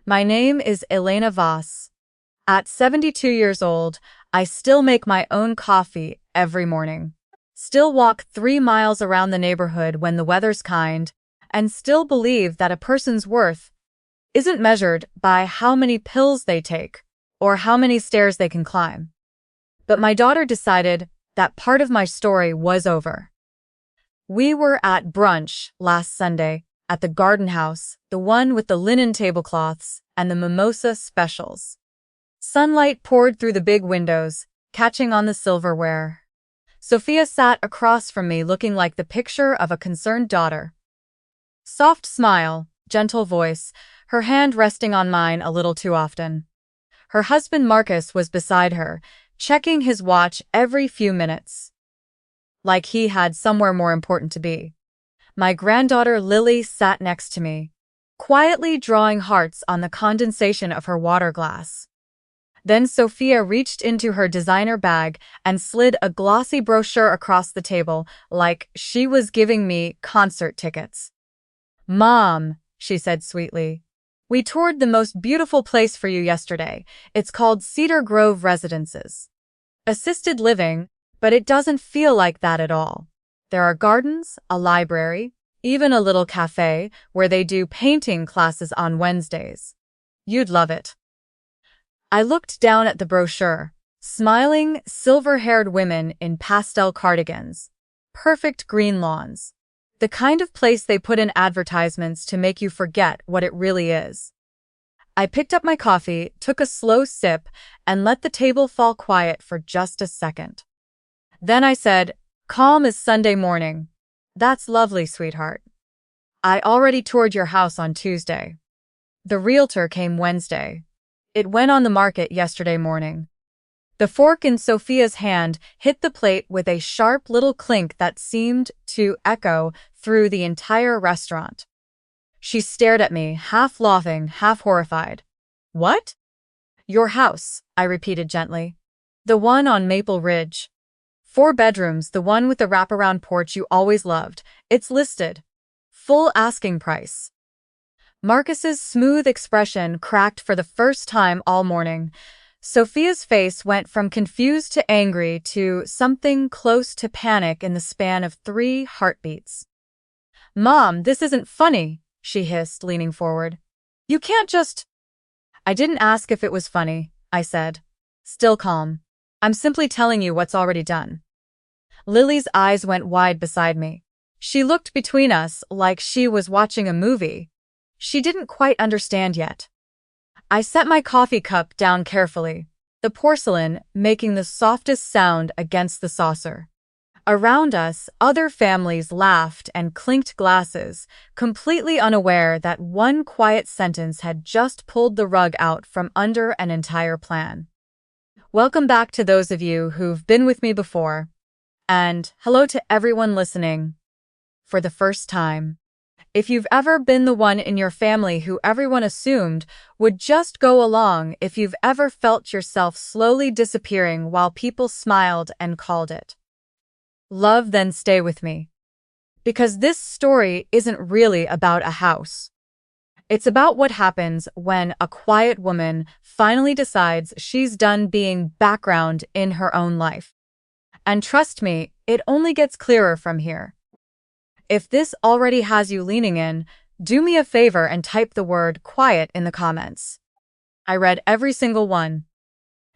My name is Elena Voss. At 72 years old, I still make my own coffee every morning. Still walk 3 miles around the neighborhood when the weather's kind, and still believe that a person's worth isn't measured by how many pills they take or how many stairs they can climb. But my daughter decided that part of my story was over. We were at brunch last Sunday at the garden house, the one with the linen tablecloths and the mimosa specials. Sunlight poured through the big windows, catching on the silverware. Sophia sat across from me looking like the picture of a concerned daughter. Soft smile, gentle voice, her hand resting on mine a little too often. Her husband Marcus was beside her, checking his watch every few minutes, like he had somewhere more important to be. My granddaughter Lily sat next to me, quietly drawing hearts on the condensation of her water glass. Then Sophia reached into her designer bag and slid a glossy brochure across the table like she was giving me concert tickets. "Mom," she said sweetly, "we toured the most beautiful place for you yesterday. It's called Cedar Grove Residences. Assisted living, but it doesn't feel like that at all. There are gardens, a library, even a little cafe where they do painting classes on Wednesdays. You'd love it." I looked down at the brochure, smiling, silver-haired women in pastel cardigans, perfect green lawns, the kind of place they put in advertisements to make you forget what it really is. I picked up my coffee, took a slow sip, and let the table fall quiet for just a second. Then I said, "Calm as Sunday morning. That's lovely, sweetheart. I already toured your house on Tuesday. The realtor came Wednesday. It went on the market yesterday morning." The fork in Sophia's hand hit the plate with a sharp little clink that seemed to echo through the entire restaurant. She stared at me, half laughing, half horrified. "What?" "Your house," I repeated gently. "The one on Maple Ridge. 4 bedrooms, the one with the wraparound porch you always loved. It's listed. Full asking price." Marcus's smooth expression cracked for the first time all morning. Sophia's face went from confused to angry to something close to panic in the span of 3 heartbeats. "Mom, this isn't funny," she hissed, leaning forward. "You can't just—" "I didn't ask if it was funny," I said, still calm. "I'm simply telling you what's already done." Lily's eyes went wide beside me. She looked between us like she was watching a movie. She didn't quite understand yet. I set my coffee cup down carefully, the porcelain making the softest sound against the saucer. Around us, other families laughed and clinked glasses, completely unaware that one quiet sentence had just pulled the rug out from under an entire plan. Welcome back to those of you who've been with me before, and hello to everyone listening for the first time. If you've ever been the one in your family who everyone assumed would just go along, if you've ever felt yourself slowly disappearing while people smiled and called it love, then stay with me. Because this story isn't really about a house. It's about what happens when a quiet woman finally decides she's done being background in her own life. And trust me, it only gets clearer from here. If this already has you leaning in, do me a favor and type the word quiet in the comments. I read every single one.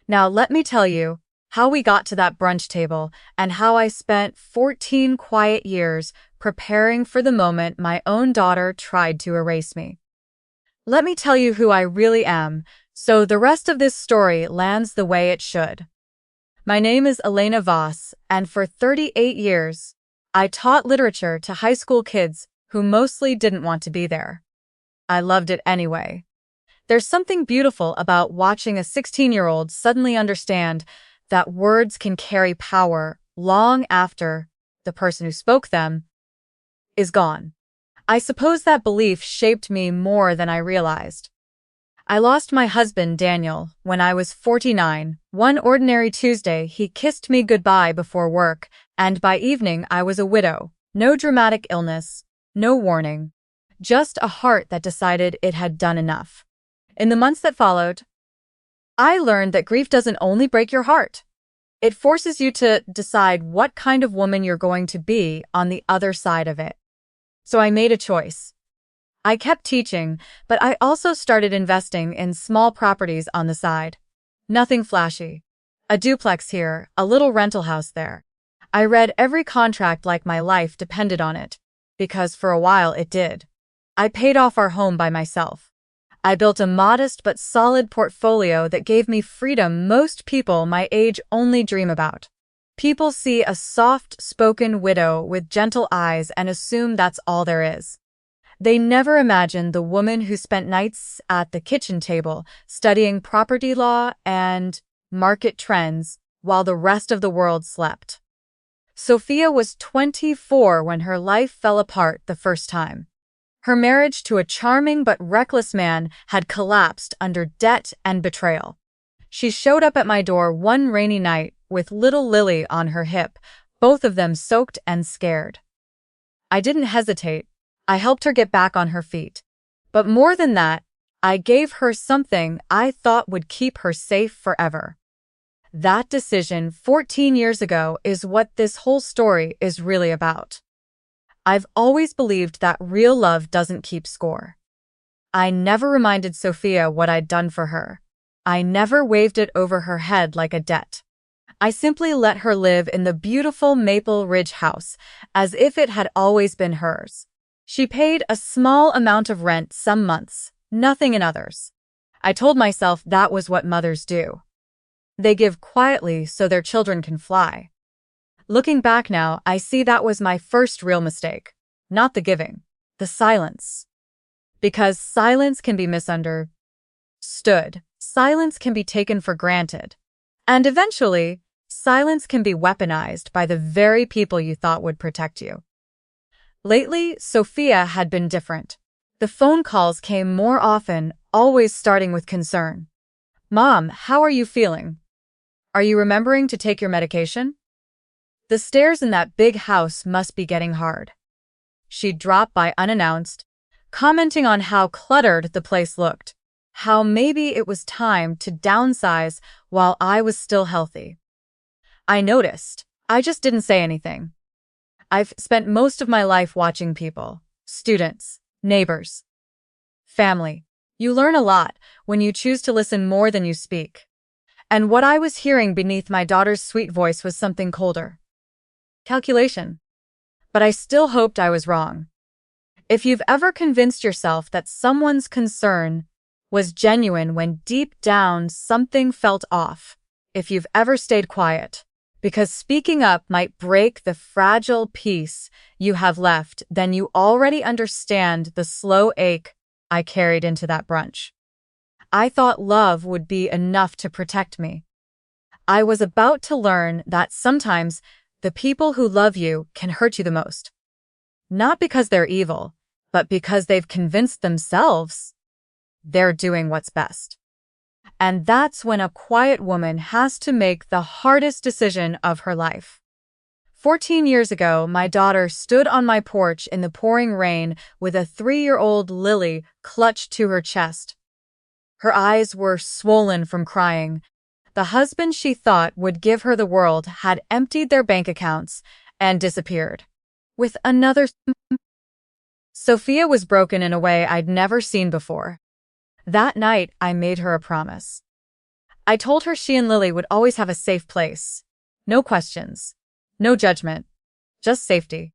Now let me tell you how we got to that brunch table and how I spent 14 quiet years preparing for the moment my own daughter tried to erase me. Let me tell you who I really am, so the rest of this story lands the way it should. My name is Elena Voss, and for 38 years, I taught literature to high school kids who mostly didn't want to be there. I loved it anyway. There's something beautiful about watching a 16-year-old suddenly understand that words can carry power long after the person who spoke them is gone. I suppose that belief shaped me more than I realized. I lost my husband, Daniel, when I was 49. One ordinary Tuesday, he kissed me goodbye before work, and by evening I was a widow. No dramatic illness, no warning. Just a heart that decided it had done enough. In the months that followed, I learned that grief doesn't only break your heart. It forces you to decide what kind of woman you're going to be on the other side of it. So I made a choice. I kept teaching, but I also started investing in small properties on the side. Nothing flashy. A duplex here, a little rental house there. I read every contract like my life depended on it, because for a while it did. I paid off our home by myself. I built a modest but solid portfolio that gave me freedom most people my age only dream about. People see a soft-spoken widow with gentle eyes and assume that's all there is. They never imagine the woman who spent nights at the kitchen table studying property law and market trends while the rest of the world slept. Sophia was 24 when her life fell apart the first time. Her marriage to a charming but reckless man had collapsed under debt and betrayal. She showed up at my door one rainy night with little Lily on her hip, both of them soaked and scared. I didn't hesitate. I helped her get back on her feet. But more than that, I gave her something I thought would keep her safe forever. That decision 14 years ago is what this whole story is really about. I've always believed that real love doesn't keep score. I never reminded Sophia what I'd done for her. I never waved it over her head like a debt. I simply let her live in the beautiful Maple Ridge house as if it had always been hers. She paid a small amount of rent some months, nothing in others. I told myself that was what mothers do. They give quietly so their children can fly. Looking back now, I see that was my first real mistake. Not the giving, the silence. Because silence can be misunderstood. Silence can be taken for granted. And eventually, silence can be weaponized by the very people you thought would protect you. Lately, Sophia had been different. The phone calls came more often, always starting with concern. "Mom, how are you feeling? Are you remembering to take your medication? The stairs in that big house must be getting hard." She'd drop by unannounced, commenting on how cluttered the place looked, how maybe it was time to downsize while I was still healthy. I noticed. I just didn't say anything. I've spent most of my life watching people, students, neighbors, family. You learn a lot when you choose to listen more than you speak. And what I was hearing beneath my daughter's sweet voice was something colder. Calculation. But I still hoped I was wrong. If you've ever convinced yourself that someone's concern was genuine when deep down something felt off, if you've ever stayed quiet, because speaking up might break the fragile peace you have left, then you already understand the slow ache I carried into that brunch. I thought love would be enough to protect me. I was about to learn that sometimes the people who love you can hurt you the most. Not because they're evil, but because they've convinced themselves they're doing what's best. And that's when a quiet woman has to make the hardest decision of her life. 14 years ago, my daughter stood on my porch in the pouring rain with a 3-year-old Lily clutched to her chest. Her eyes were swollen from crying. The husband she thought would give her the world had emptied their bank accounts and disappeared. With another Sophia was broken in a way I'd never seen before. That night, I made her a promise. I told her she and Lily would always have a safe place. No questions. No judgment. Just safety.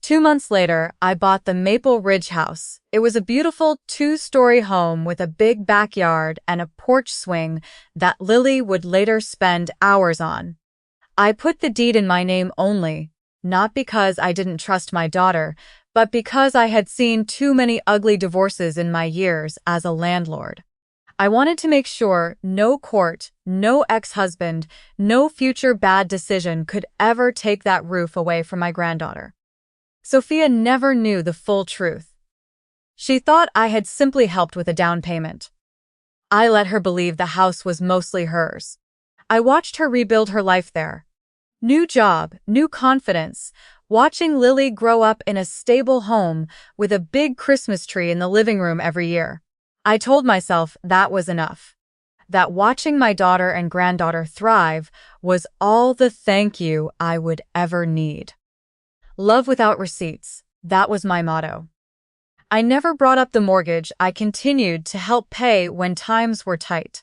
2 months later, I bought the Maple Ridge house. It was a beautiful 2-story home with a big backyard and a porch swing that Lily would later spend hours on. I put the deed in my name only, not because I didn't trust my daughter, but because I had seen too many ugly divorces in my years as a landlord. I wanted to make sure no court, no ex-husband, no future bad decision could ever take that roof away from my granddaughter. Sophia never knew the full truth. She thought I had simply helped with a down payment. I let her believe the house was mostly hers. I watched her rebuild her life there. New job, new confidence, watching Lily grow up in a stable home with a big Christmas tree in the living room every year. I told myself that was enough. That watching my daughter and granddaughter thrive was all the thank you I would ever need. Love without receipts, that was my motto. I never brought up the mortgage. I continued to help pay when times were tight.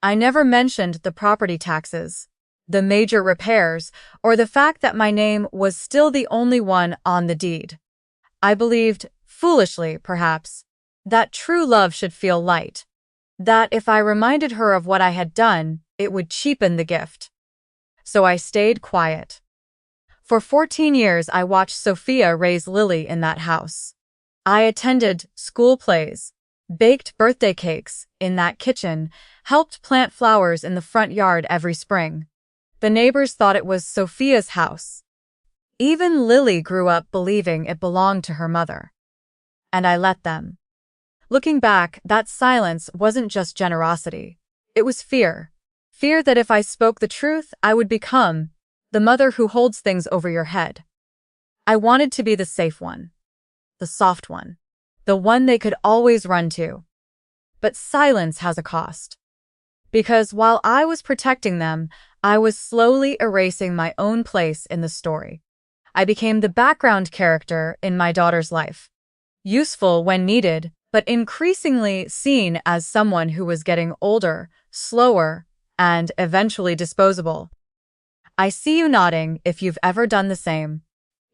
I never mentioned the property taxes, the major repairs, or the fact that my name was still the only one on the deed. I believed, foolishly perhaps, that true love should feel light, that if I reminded her of what I had done, it would cheapen the gift. So I stayed quiet. For 14 years I watched Sophia raise Lily in that house. I attended school plays, baked birthday cakes in that kitchen, helped plant flowers in the front yard every spring. The neighbors thought it was Sophia's house. Even Lily grew up believing it belonged to her mother. And I let them. Looking back, that silence wasn't just generosity. It was fear. Fear that if I spoke the truth, I would become the mother who holds things over your head. I wanted to be the safe one, the soft one, the one they could always run to. But silence has a cost. Because while I was protecting them, I was slowly erasing my own place in the story. I became the background character in my daughter's life. Useful when needed, but increasingly seen as someone who was getting older, slower, and eventually disposable. I see you nodding if you've ever done the same.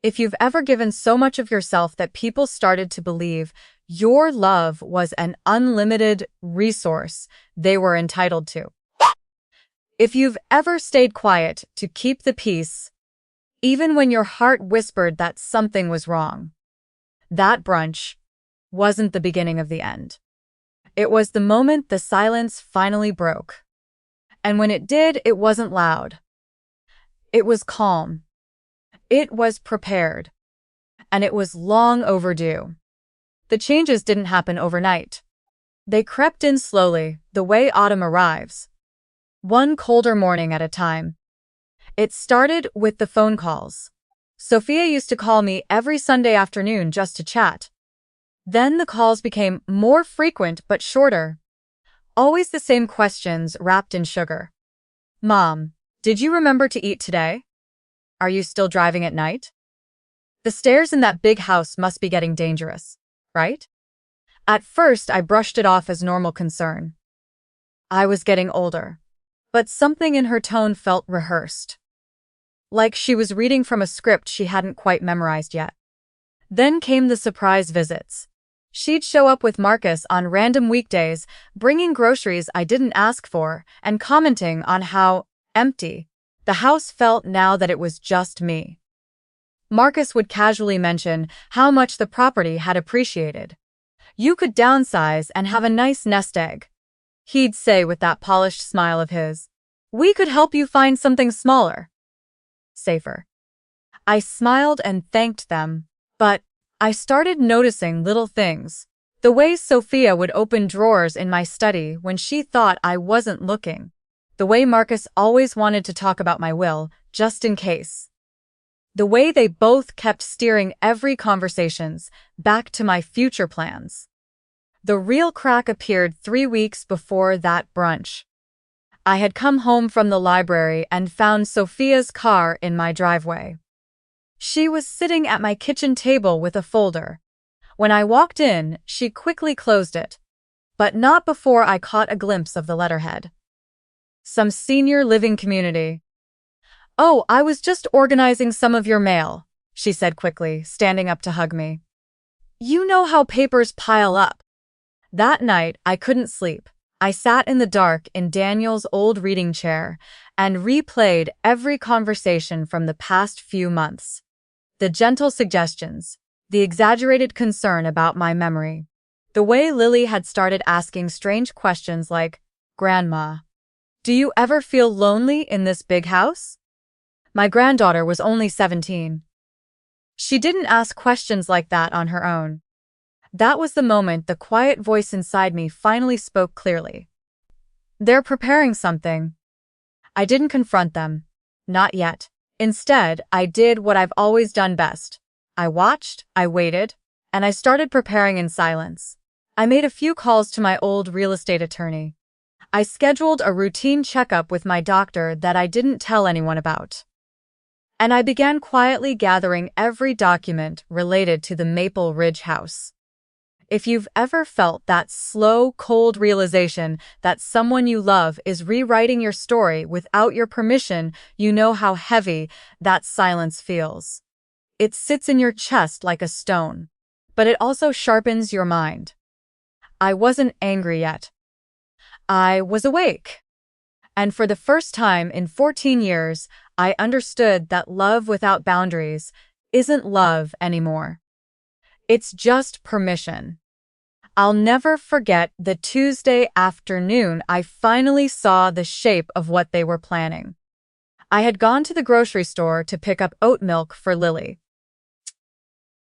If you've ever given so much of yourself that people started to believe your love was an unlimited resource they were entitled to. If you've ever stayed quiet to keep the peace, even when your heart whispered that something was wrong. That brunch wasn't the beginning of the end. It was the moment the silence finally broke. And when it did, it wasn't loud. It was calm. It was prepared. And it was long overdue. The changes didn't happen overnight. They crept in slowly, the way autumn arrives. One colder morning at a time. It started with the phone calls. Sophia used to call me every Sunday afternoon just to chat. Then the calls became more frequent but shorter. Always the same questions wrapped in sugar. Mom, did you remember to eat today? Are you still driving at night? The stairs in that big house must be getting dangerous, right? At first, I brushed it off as normal concern. I was getting older, but something in her tone felt rehearsed. Like she was reading from a script she hadn't quite memorized yet. Then came the surprise visits. She'd show up with Marcus on random weekdays, bringing groceries I didn't ask for, and commenting on how empty the house felt now that it was just me. Marcus would casually mention how much the property had appreciated. You could downsize and have a nice nest egg. He'd say with that polished smile of his, we could help you find something smaller. Safer. I smiled and thanked them, but I started noticing little things. The way Sophia would open drawers in my study when she thought I wasn't looking. The way Marcus always wanted to talk about my will, just in case. The way they both kept steering every conversations back to my future plans. The real crack appeared 3 weeks before that brunch. I had come home from the library and found Sophia's car in my driveway. She was sitting at my kitchen table with a folder. When I walked in, she quickly closed it, but not before I caught a glimpse of the letterhead. Some senior living community. Oh, I was just organizing some of your mail, she said quickly, standing up to hug me. You know how papers pile up. That night, I couldn't sleep. I sat in the dark in Daniel's old reading chair and replayed every conversation from the past few months. The gentle suggestions, the exaggerated concern about my memory, the way Lily had started asking strange questions like, Grandma, do you ever feel lonely in this big house? My granddaughter was only 17. She didn't ask questions like that on her own. That was the moment the quiet voice inside me finally spoke clearly. They're preparing something. I didn't confront them. Not yet. Instead, I did what I've always done best. I watched, I waited, and I started preparing in silence. I made a few calls to my old real estate attorney. I scheduled a routine checkup with my doctor that I didn't tell anyone about. And I began quietly gathering every document related to the Maple Ridge house. If you've ever felt that slow, cold realization that someone you love is rewriting your story without your permission, you know how heavy that silence feels. It sits in your chest like a stone, but it also sharpens your mind. I wasn't angry yet. I was awake. And for the first time in 14 years, I understood that love without boundaries isn't love anymore. It's just permission. I'll never forget the Tuesday afternoon I finally saw the shape of what they were planning. I had gone to the grocery store to pick up oat milk for Lily.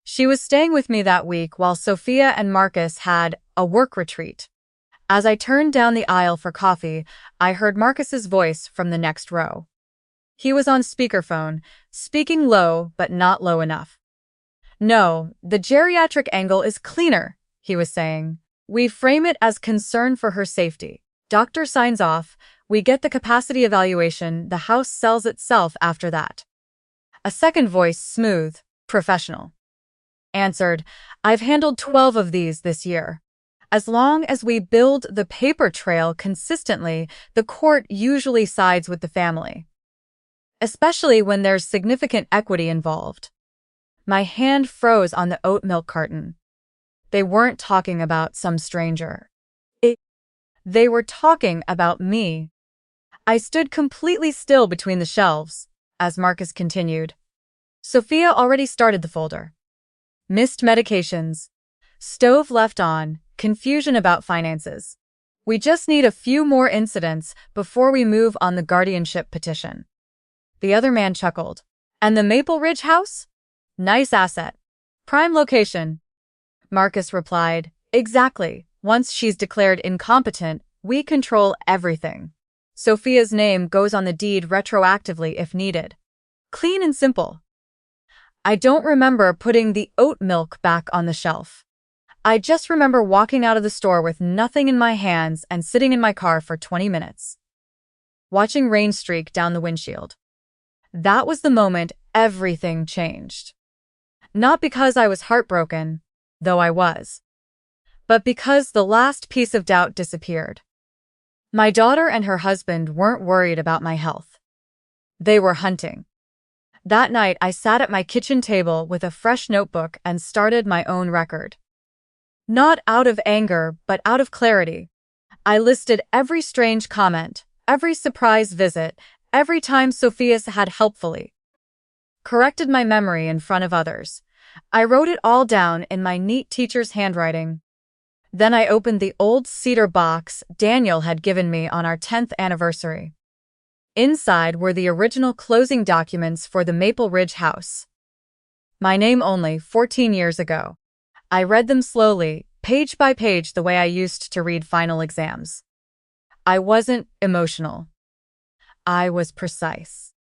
She was staying with me that week while Sophia and Marcus had a work retreat. As I turned down the aisle for coffee, I heard Marcus's voice from the next row. He was on speakerphone, speaking low but not low enough. "No, the geriatric angle is cleaner," he was saying. "We frame it as concern for her safety. Doctor signs off, we get the capacity evaluation, the house sells itself after that." A second voice, smooth, professional, answered, "I've handled 12 of these this year. As long as we build the paper trail consistently, the court usually sides with the family, especially when there's significant equity involved." My hand froze on the oat milk carton. They weren't talking about some stranger. They were talking about me. I stood completely still between the shelves, as Marcus continued. Sophia already started the folder. Missed medications. Stove left on. Confusion about finances. We just need a few more incidents before we move on the guardianship petition. The other man chuckled. "And the Maple Ridge house? Nice asset. Prime location." Marcus replied, "Exactly. Once she's declared incompetent, we control everything. Sophia's name goes on the deed retroactively if needed. Clean and simple." I don't remember putting the oat milk back on the shelf. I just remember walking out of the store with nothing in my hands and sitting in my car for 20 minutes, watching rain streak down the windshield. That was the moment everything changed. Not because I was heartbroken, though I was, but because the last piece of doubt disappeared. My daughter and her husband weren't worried about my health. They were hunting. That night, I sat at my kitchen table with a fresh notebook and started my own record. Not out of anger, but out of clarity. I listed every strange comment, every surprise visit, every time Sophia had helpfully corrected my memory in front of others. I wrote it all down in my neat teacher's handwriting. Then I opened the old cedar box Daniel had given me on our 10th anniversary. Inside were the original closing documents for the Maple Ridge house. My name only, 14 years ago. I read them slowly, page by page, the way I used to read final exams. I wasn't emotional. I was precise.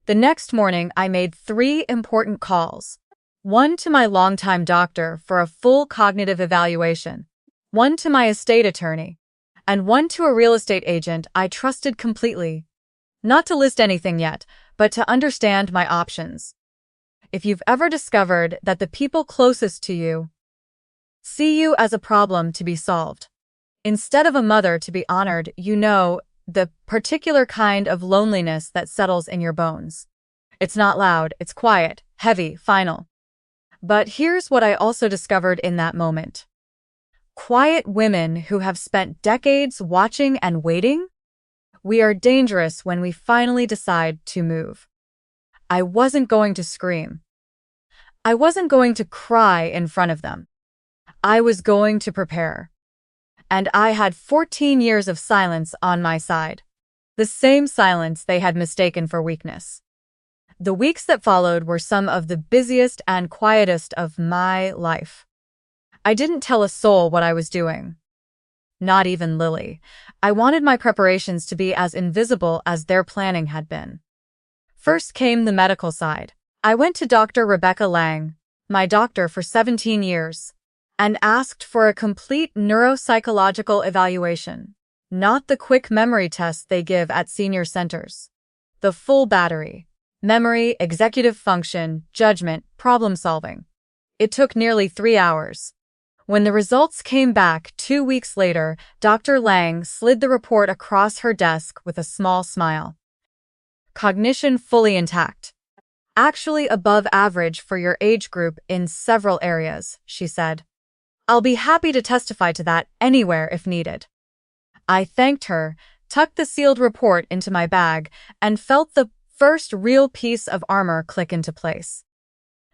The next morning, I made 3 important calls. One to my longtime doctor for a full cognitive evaluation, one to my estate attorney, and one to a real estate agent I trusted completely. Not to list anything yet, but to understand my options. If you've ever discovered that the people closest to you see you as a problem to be solved, instead of a mother to be honored, you know the particular kind of loneliness that settles in your bones. It's not loud, it's quiet, heavy, final. But here's what I also discovered in that moment. Quiet women who have spent decades watching and waiting? We are dangerous when we finally decide to move. I wasn't going to scream. I wasn't going to cry in front of them. I was going to prepare. And I had 14 years of silence on my side. The same silence they had mistaken for weakness. The weeks that followed were some of the busiest and quietest of my life. I didn't tell a soul what I was doing. Not even Lily. I wanted my preparations to be as invisible as their planning had been. First came the medical side. I went to Dr. Rebecca Lang, my doctor for 17 years. and asked for a complete neuropsychological evaluation, not the quick memory tests they give at senior centers. The full battery: memory, executive function, judgment, problem solving. It took nearly 3 hours. When the results came back 2 weeks later, Dr. Lang slid the report across her desk with a small smile. Cognition fully intact. Actually above average for your age group in several areas, she said. I'll be happy to testify to that anywhere if needed. I thanked her, tucked the sealed report into my bag, and felt the first real piece of armor click into place.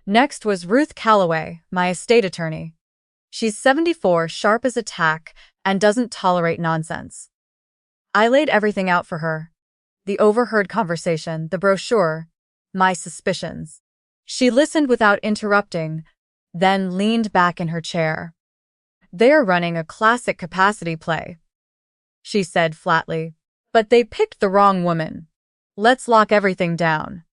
Next was Ruth Calloway, my estate attorney. She's 74, sharp as a tack, and doesn't tolerate nonsense. I laid everything out for her. The overheard conversation, the brochure, my suspicions. She listened without interrupting, then leaned back in her chair. They're running a classic capacity play, she said flatly. But they picked the wrong woman. Let's lock everything down.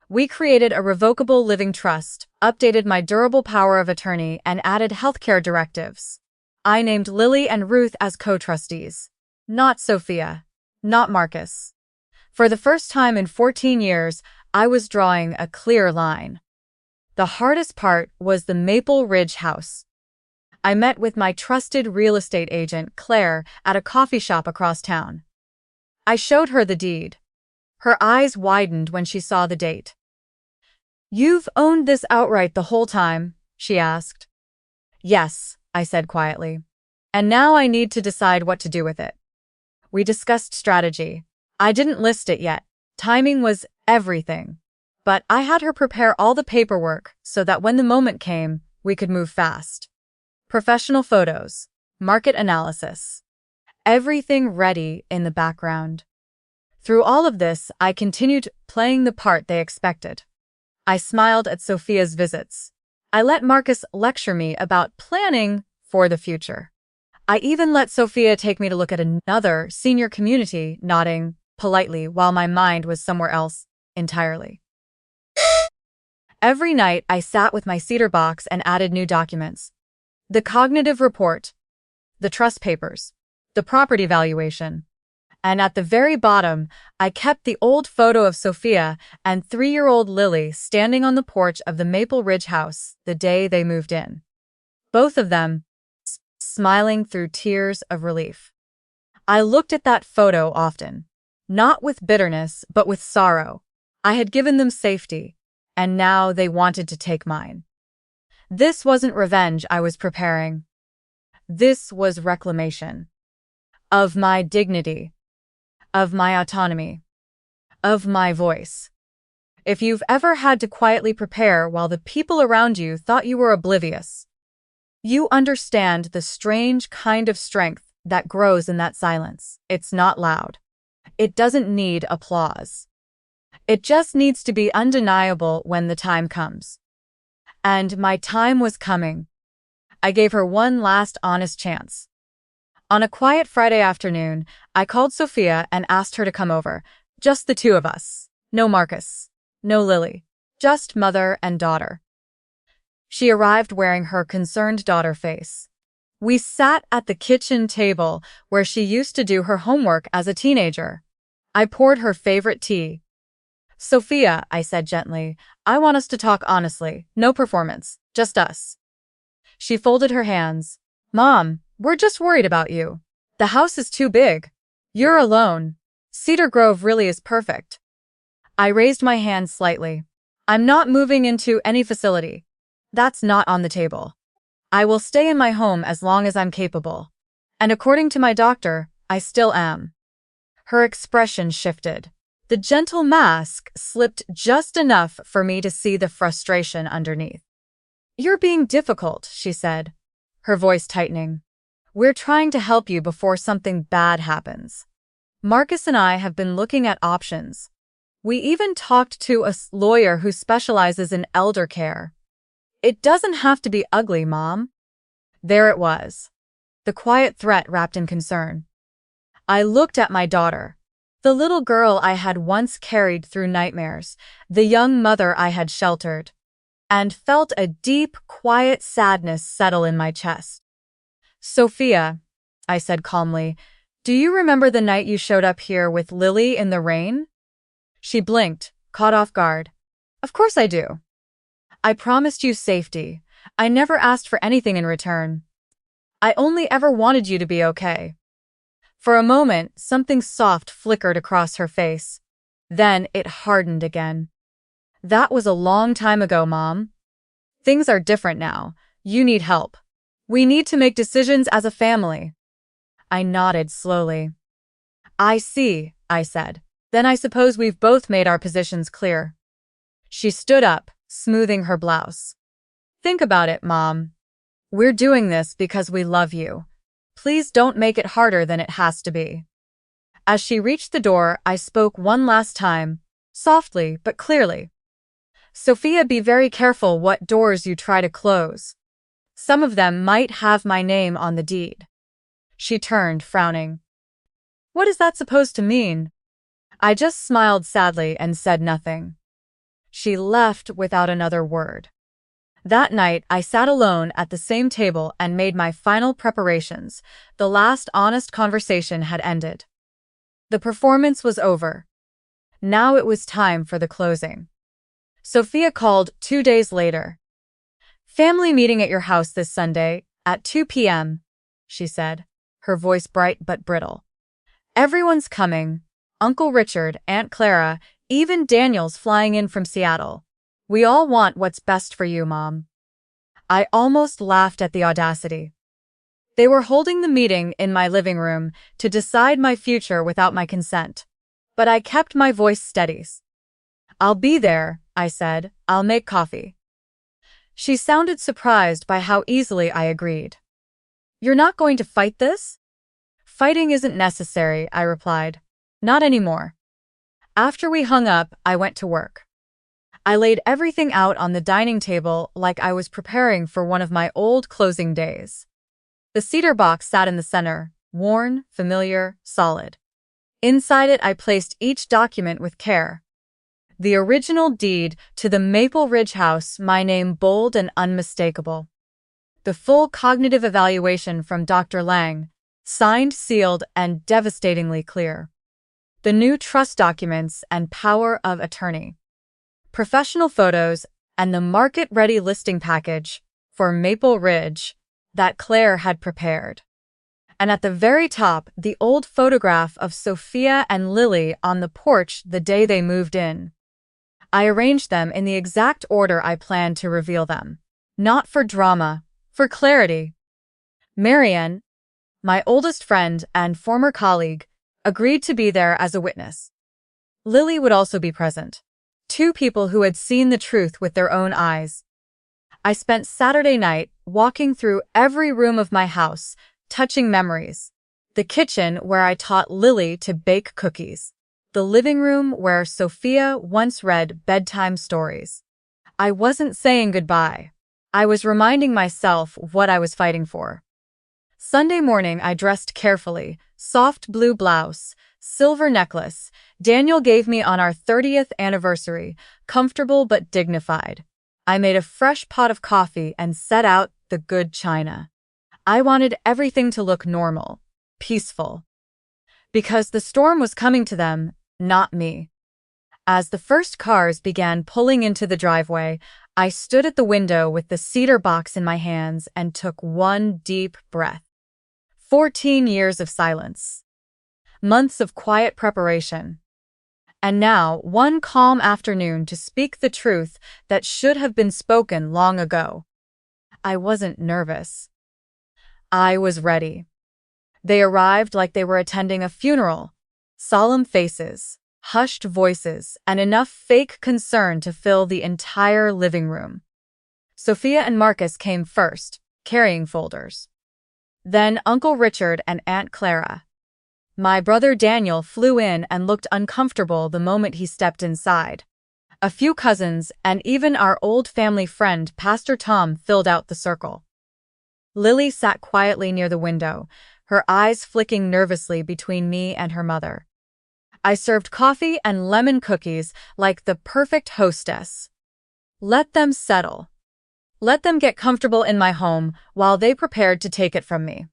We created a revocable living trust, updated my durable power of attorney, and added healthcare directives. I named Lily and Ruth as co-trustees. Not Sophia. Not Marcus. For the first time in 14 years, I was drawing a clear line. The hardest part was the Maple Ridge house. I met with my trusted real estate agent, Claire, at a coffee shop across town. I showed her the deed. Her eyes widened when she saw the date. You've owned this outright the whole time? She asked. Yes, I said quietly. And now I need to decide what to do with it. We discussed strategy. I didn't list it yet. Timing was everything. But I had her prepare all the paperwork so that when the moment came, we could move fast. Professional photos, market analysis, everything ready in the background. Through all of this, I continued playing the part they expected. I smiled at Sophia's visits. I let Marcus lecture me about planning for the future. I even let Sophia take me to look at another senior community, nodding politely while my mind was somewhere else entirely. Every night, I sat with my cedar box and added new documents. The cognitive report, the trust papers, the property valuation. And at the very bottom, I kept the old photo of Sophia and 3-year-old Lily standing on the porch of the Maple Ridge house the day they moved in. Both of them smiling through tears of relief. I looked at that photo often, not with bitterness, but with sorrow. I had given them safety, and now they wanted to take mine. This wasn't revenge I was preparing. This was reclamation. Of my dignity. Of my autonomy. Of my voice. If you've ever had to quietly prepare while the people around you thought you were oblivious, you understand the strange kind of strength that grows in that silence. It's not loud. It doesn't need applause. It just needs to be undeniable when the time comes. And my time was coming. I gave her one last honest chance. On a quiet Friday afternoon, I called Sophia and asked her to come over. Just the two of us. No Marcus. No Lily. Just mother and daughter. She arrived wearing her concerned daughter face. We sat at the kitchen table where she used to do her homework as a teenager. I poured her favorite tea. Sophia, I said gently, I want us to talk honestly. No performance. Just us. She folded her hands. Mom, we're just worried about you. The house is too big. You're alone. Cedar Grove really is perfect. I raised my hand slightly. I'm not moving into any facility. That's not on the table. I will stay in my home as long as I'm capable. And according to my doctor, I still am. Her expression shifted. The gentle mask slipped just enough for me to see the frustration underneath. You're being difficult, she said, her voice tightening. We're trying to help you before something bad happens. Marcus and I have been looking at options. We even talked to a lawyer who specializes in elder care. It doesn't have to be ugly, Mom. There it was. The quiet threat wrapped in concern. I looked at my daughter. The little girl I had once carried through nightmares, the young mother I had sheltered. and felt a deep, quiet sadness settle in my chest. "Sophia," I said calmly, "do you remember the night you showed up here with Lily in the rain?" She blinked, caught off guard. "Of course I do. I promised you safety. I never asked for anything in return. I only ever wanted you to be okay." For a moment, something soft flickered across her face. Then it hardened again. "That was a long time ago, Mom. Things are different now. You need help. We need to make decisions as a family." I nodded slowly. "I see," I said. "Then I suppose we've both made our positions clear." She stood up, smoothing her blouse. "Think about it, Mom. We're doing this because we love you. Please don't make it harder than it has to be." As she reached the door, I spoke one last time, softly but clearly. "Sophia, be very careful what doors you try to close. Some of them might have my name on the deed." She turned, frowning. "What is that supposed to mean?" I just smiled sadly and said nothing. She left without another word. That night, I sat alone at the same table and made my final preparations. The last honest conversation had ended. The performance was over. Now it was time for the closing. Sophia called 2 days later. "Family meeting at your house this Sunday, at 2 p.m., she said, her voice bright but brittle. "Everyone's coming. Uncle Richard, Aunt Clara, even Daniel's flying in from Seattle. We all want what's best for you, Mom." I almost laughed at the audacity. They were holding the meeting in my living room to decide my future without my consent. But I kept my voice steady. "I'll be there," I said. "I'll make coffee." She sounded surprised by how easily I agreed. "You're not going to fight this?" "Fighting isn't necessary," I replied. "Not anymore." After we hung up, I went to work. I laid everything out on the dining table like I was preparing for one of my old closing days. The cedar box sat in the center, worn, familiar, solid. Inside it, I placed each document with care. The original deed to the Maple Ridge house, my name bold and unmistakable. The full cognitive evaluation from Dr. Lang, signed, sealed, and devastatingly clear. The new trust documents and power of attorney. Professional photos, and the market-ready listing package for Maple Ridge that Claire had prepared. And at the very top, the old photograph of Sophia and Lily on the porch the day they moved in. I arranged them in the exact order I planned to reveal them. Not for drama, for clarity. Marianne, my oldest friend and former colleague, agreed to be there as a witness. Lily would also be present. 2 people who had seen the truth with their own eyes. I spent Saturday night walking through every room of my house, touching memories. The kitchen where I taught Lily to bake cookies. The living room where Sophia once read bedtime stories. I wasn't saying goodbye. I was reminding myself what I was fighting for. Sunday morning, I dressed carefully, soft blue blouse, silver necklace, Daniel gave me on our 30th anniversary, comfortable but dignified. I made a fresh pot of coffee and set out the good china. I wanted everything to look normal, peaceful. Because the storm was coming to them, not me. As the first cars began pulling into the driveway, I stood at the window with the cedar box in my hands and took one deep breath. 14 years of silence. Months of quiet preparation. And now, one calm afternoon to speak the truth that should have been spoken long ago. I wasn't nervous. I was ready. They arrived like they were attending a funeral. Solemn faces, hushed voices, and enough fake concern to fill the entire living room. Sophia and Marcus came first, carrying folders. Then Uncle Richard and Aunt Clara. My brother Daniel flew in and looked uncomfortable the moment he stepped inside. A few cousins and even our old family friend Pastor Tom filled out the circle. Lily sat quietly near the window, her eyes flicking nervously between me and her mother. I served coffee and lemon cookies like the perfect hostess. Let them settle. Let them get comfortable in my home while they prepared to take it from me.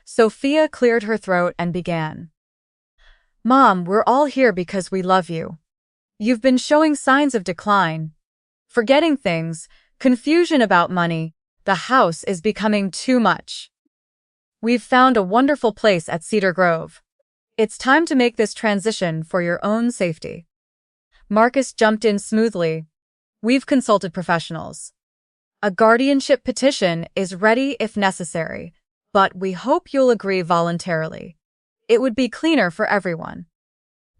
Sophia cleared her throat and began. Mom, we're all here because we love you. You've been showing signs of decline. Forgetting things, confusion about money, the house is becoming too much. We've found a wonderful place at Cedar Grove. It's time to make this transition for your own safety. Marcus jumped in smoothly. We've consulted professionals. A guardianship petition is ready if necessary, but we hope you'll agree voluntarily. It would be cleaner for everyone.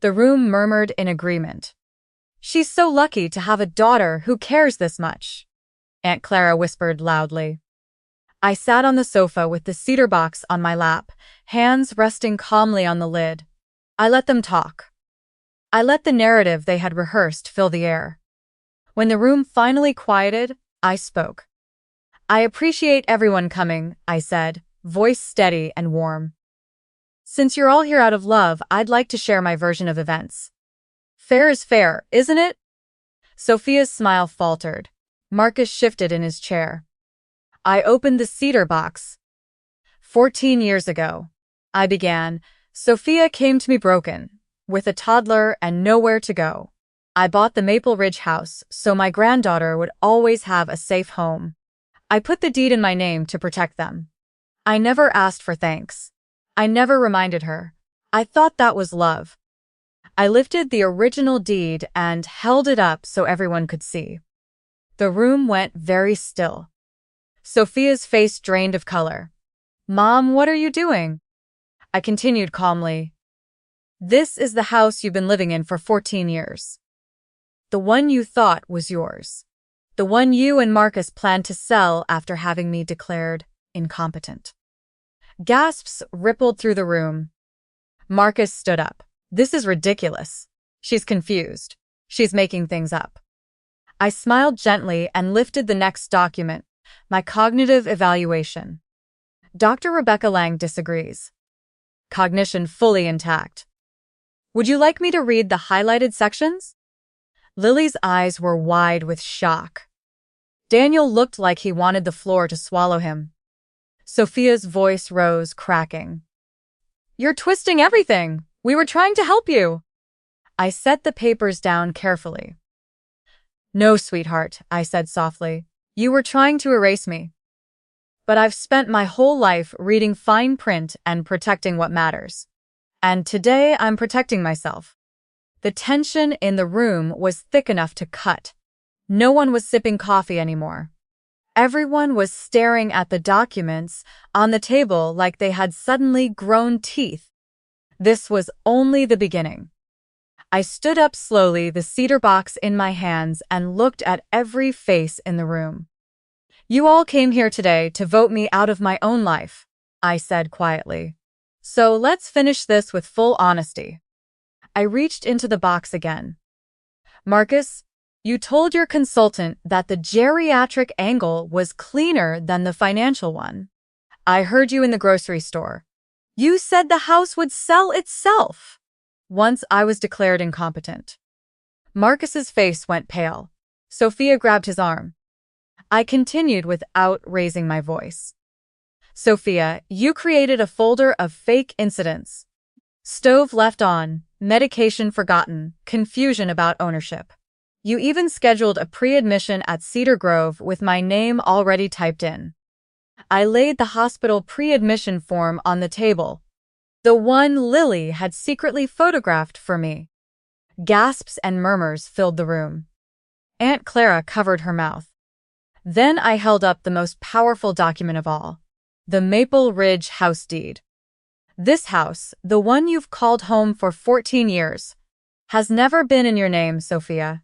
The room murmured in agreement. She's so lucky to have a daughter who cares this much, Aunt Clara whispered loudly. I sat on the sofa with the cedar box on my lap, hands resting calmly on the lid. I let them talk. I let the narrative they had rehearsed fill the air. When the room finally quieted, I spoke. I appreciate everyone coming, I said, voice steady and warm. Since you're all here out of love, I'd like to share my version of events. Fair is fair, isn't it? Sophia's smile faltered. Marcus shifted in his chair. I opened the cedar box. 14 years ago, I began, Sophia came to me broken, with a toddler and nowhere to go. I bought the Maple Ridge house so my granddaughter would always have a safe home. I put the deed in my name to protect them. I never asked for thanks. I never reminded her. I thought that was love. I lifted the original deed and held it up so everyone could see. The room went very still. Sophia's face drained of color. Mom, what are you doing? I continued calmly. This is the house you've been living in for 14 years. The one you thought was yours. The one you and Marcus planned to sell after having me declared incompetent. Gasps rippled through the room. Marcus stood up. This is ridiculous. She's confused. She's making things up. I smiled gently and lifted the next document, my cognitive evaluation. Dr. Rebecca Lang disagrees. Cognition fully intact. Would you like me to read the highlighted sections? Lily's eyes were wide with shock. Daniel looked like he wanted the floor to swallow him. Sophia's voice rose, cracking. You're twisting everything. We were trying to help you. I set the papers down carefully. No, sweetheart, I said softly. You were trying to erase me. But I've spent my whole life reading fine print and protecting what matters. And today I'm protecting myself. The tension in the room was thick enough to cut. No one was sipping coffee anymore. Everyone was staring at the documents on the table like they had suddenly grown teeth. This was only the beginning. I stood up slowly, the cedar box in my hands, and looked at every face in the room. You all came here today to vote me out of my own life, I said quietly. So let's finish this with full honesty. I reached into the box again. Marcus, you told your consultant that the geriatric angle was cleaner than the financial one. I heard you in the grocery store. You said the house would sell itself once I was declared incompetent. Marcus's face went pale. Sophia grabbed his arm. I continued without raising my voice. Sophia, you created a folder of fake incidents. Stove left on, medication forgotten, confusion about ownership. You even scheduled a pre-admission at Cedar Grove with my name already typed in. I laid the hospital pre-admission form on the table, the one Lily had secretly photographed for me. Gasps and murmurs filled the room. Aunt Clara covered her mouth. Then I held up the most powerful document of all, the Maple Ridge house deed. This house, the one you've called home for 14 years, has never been in your name, Sophia.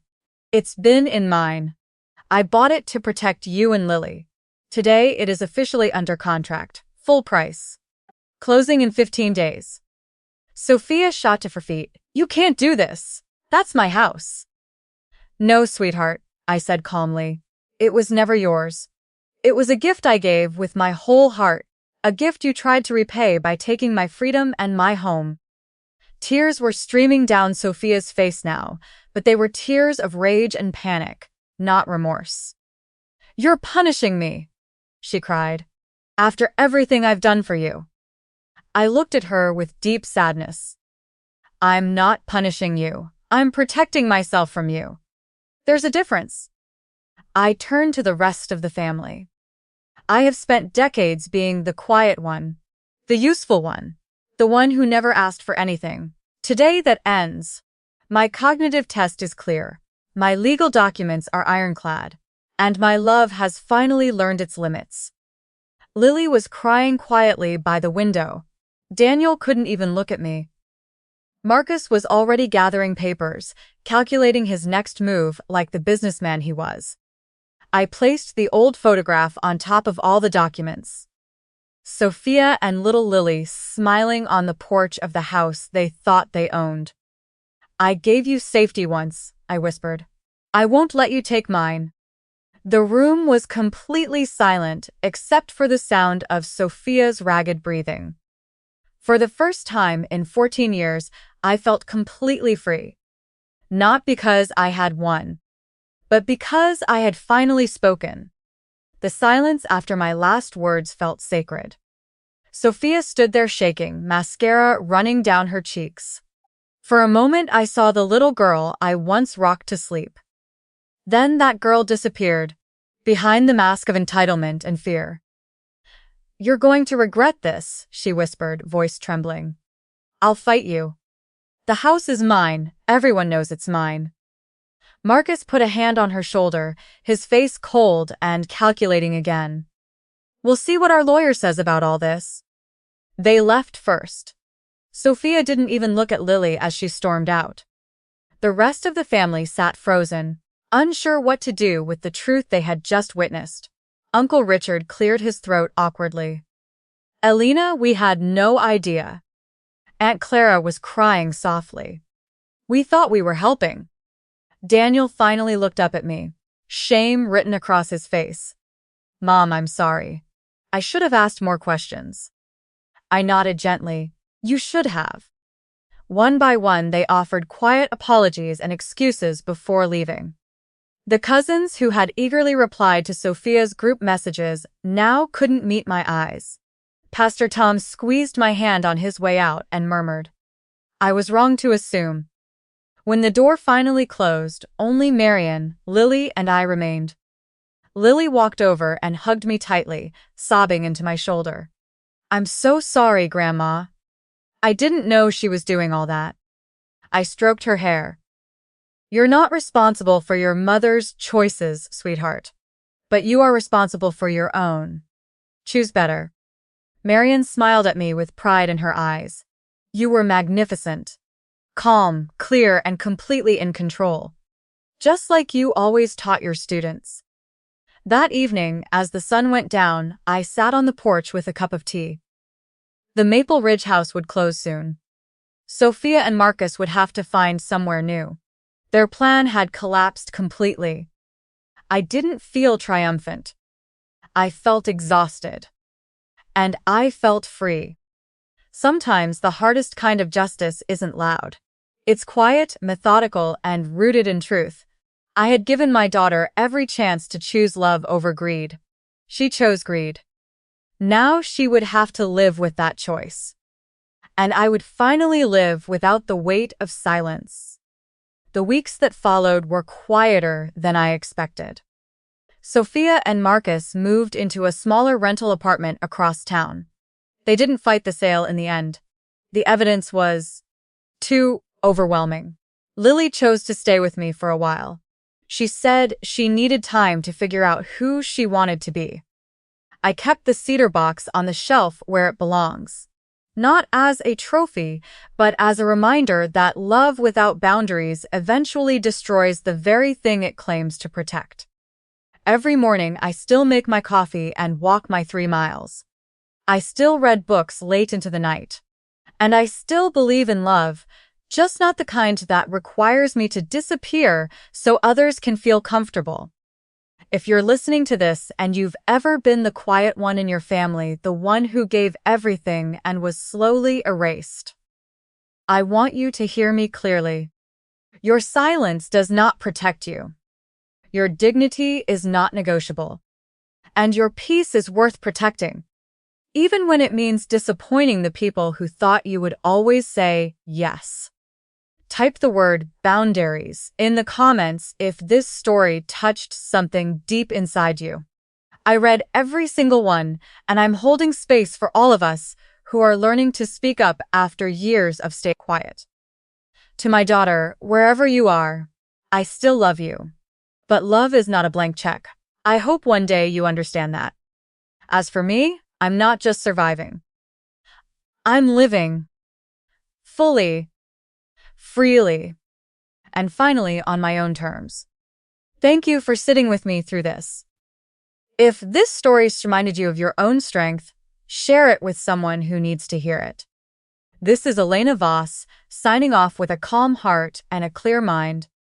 It's been in mine. I bought it to protect you and Lily. Today it is officially under contract, full price. Closing in 15 days. Sophia shot to her feet. You can't do this. That's my house. No, sweetheart, I said calmly. It was never yours. It was a gift I gave with my whole heart, a gift you tried to repay by taking my freedom and my home. Tears were streaming down Sophia's face now, but they were tears of rage and panic, not remorse. "You're punishing me," she cried, "after everything I've done for you." I looked at her with deep sadness. "I'm not punishing you. I'm protecting myself from you. There's a difference." I turned to the rest of the family. I have spent decades being the quiet one, the useful one, the one who never asked for anything. Today that ends. My cognitive test is clear, my legal documents are ironclad, and my love has finally learned its limits. Lily was crying quietly by the window. Daniel couldn't even look at me. Marcus was already gathering papers, calculating his next move like the businessman he was. I placed the old photograph on top of all the documents. Sophia and little Lily smiling on the porch of the house they thought they owned. "I gave you safety once," I whispered. "I won't let you take mine." The room was completely silent except for the sound of Sophia's ragged breathing. For the first time in 14 years, I felt completely free. Not because I had won, but because I had finally spoken. The silence after my last words felt sacred. Sophia stood there shaking, mascara running down her cheeks. For a moment I saw the little girl I once rocked to sleep. Then that girl disappeared, behind the mask of entitlement and fear. "You're going to regret this," she whispered, voice trembling. "I'll fight you. The house is mine, everyone knows it's mine." Marcus put a hand on her shoulder, his face cold and calculating again. "We'll see what our lawyer says about all this." They left first. Sophia didn't even look at Lily as she stormed out. The rest of the family sat frozen, unsure what to do with the truth they had just witnessed. Uncle Richard cleared his throat awkwardly. "Elena, we had no idea." Aunt Clara was crying softly. "We thought we were helping." Daniel finally looked up at me, shame written across his face. "Mom, I'm sorry. I should have asked more questions." I nodded gently. "You should have." One by one, they offered quiet apologies and excuses before leaving. The cousins who had eagerly replied to Sophia's group messages now couldn't meet my eyes. Pastor Tom squeezed my hand on his way out and murmured, "I was wrong to assume." When the door finally closed, only Marian, Lily, and I remained. Lily walked over and hugged me tightly, sobbing into my shoulder. "I'm so sorry, Grandma. I didn't know she was doing all that." I stroked her hair. "You're not responsible for your mother's choices, sweetheart. But you are responsible for your own. Choose better." Marian smiled at me with pride in her eyes. "You were magnificent. Calm, clear, and completely in control. Just like you always taught your students." That evening, as the sun went down, I sat on the porch with a cup of tea. The Maple Ridge house would close soon. Sophia and Marcus would have to find somewhere new. Their plan had collapsed completely. I didn't feel triumphant. I felt exhausted. And I felt free. Sometimes the hardest kind of justice isn't loud. It's quiet, methodical, and rooted in truth. I had given my daughter every chance to choose love over greed. She chose greed. Now she would have to live with that choice. And I would finally live without the weight of silence. The weeks that followed were quieter than I expected. Sophia and Marcus moved into a smaller rental apartment across town. They didn't fight the sale in the end. The evidence was too overwhelming. Lily chose to stay with me for a while. She said she needed time to figure out who she wanted to be. I kept the cedar box on the shelf where it belongs. Not as a trophy, but as a reminder that love without boundaries eventually destroys the very thing it claims to protect. Every morning I still make my coffee and walk my 3 miles. I still read books late into the night. And I still believe in love, just not the kind that requires me to disappear so others can feel comfortable. If you're listening to this and you've ever been the quiet one in your family, the one who gave everything and was slowly erased, I want you to hear me clearly. Your silence does not protect you. Your dignity is not negotiable, and your peace is worth protecting, even when it means disappointing the people who thought you would always say yes. Type the word boundaries in the comments if this story touched something deep inside you. I read every single one, and I'm holding space for all of us who are learning to speak up after years of stay quiet. To my daughter, wherever you are, I still love you. But love is not a blank check. I hope one day you understand that. As for me, I'm not just surviving. I'm living fully, freely, and finally on my own terms. Thank you for sitting with me through this. If this story reminded you of your own strength, share it with someone who needs to hear it. This is Elena Voss, signing off with a calm heart and a clear mind.